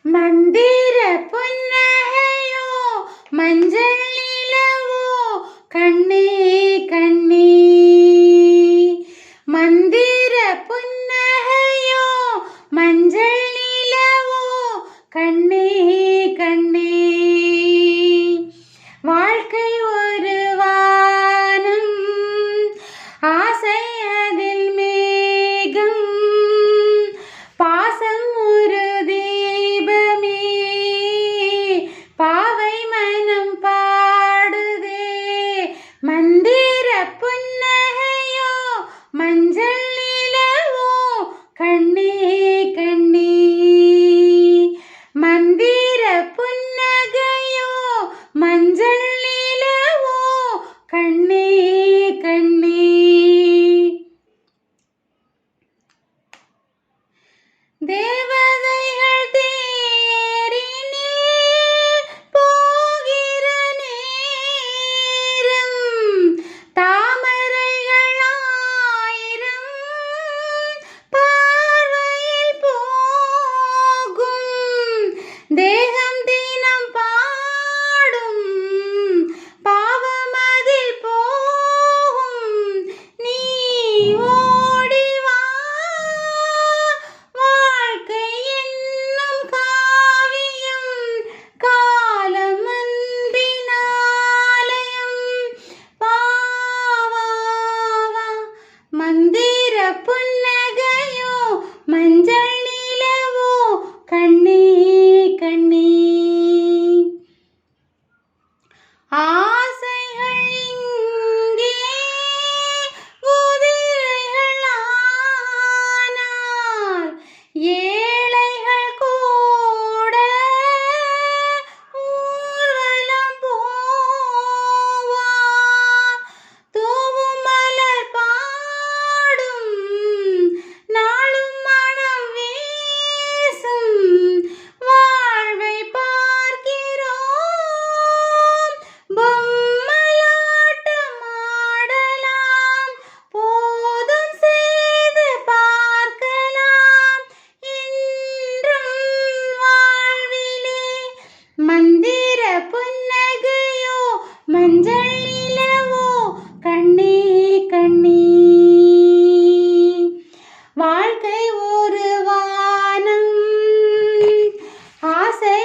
மந்திர புன்னகையோ மஞ்சள் நிலவோ கண்ணே கண்ணே. மந்திர புன்னகையோ மஞ்சள் நிலவோ கண்ணே கண்ணே. வாழ்க்கை ஒரு வானம், ஆசை அதில் மேகம், பாசம் ஒரு தீபமே, பாவை மனம் பாடுதே. மந்திர புன்னகையோ மஞ்சள் நிலவோ கண்ணே கண்ணே. மந்திர புன்னகையோ மஞ்சள் நிலவோ கண்ணே கண்ணே. தேவதைகள் தேரினில் போகிற நேரம், தாமரைகள் ஆயிரம் பார்வையில் போகும். தேகம் தினம் பாடும் பாவம் அதில் போகும். நீ ஓடி வா, வாழ்க்கை என்னும் காவியம், காலம் அன்பினாலயம். பாவா மந்திர புன்னகையோ மஞ்சள் நிலவோ கண்ணே கண்ணே. ஆசைகள் இங்கே குதிரைகள் ஆனால், ஏழைகள் கூட ஊர்வலம் போவார். தூவும் மலர் பாடும் நாளும் மனம் வீசும், வாழ்வை பார்க்கிறோம், பொம்மலாட்டம் ஆடலாம், போதும் செய்து பார்க்கலாம் என்றும் வாழ்விலே. மந்திர புன்னகையோ மஞ்சள் நிலவோ கண்ணே கண்ணே. வாழ்க்கை ஒரு வானம், ஆசை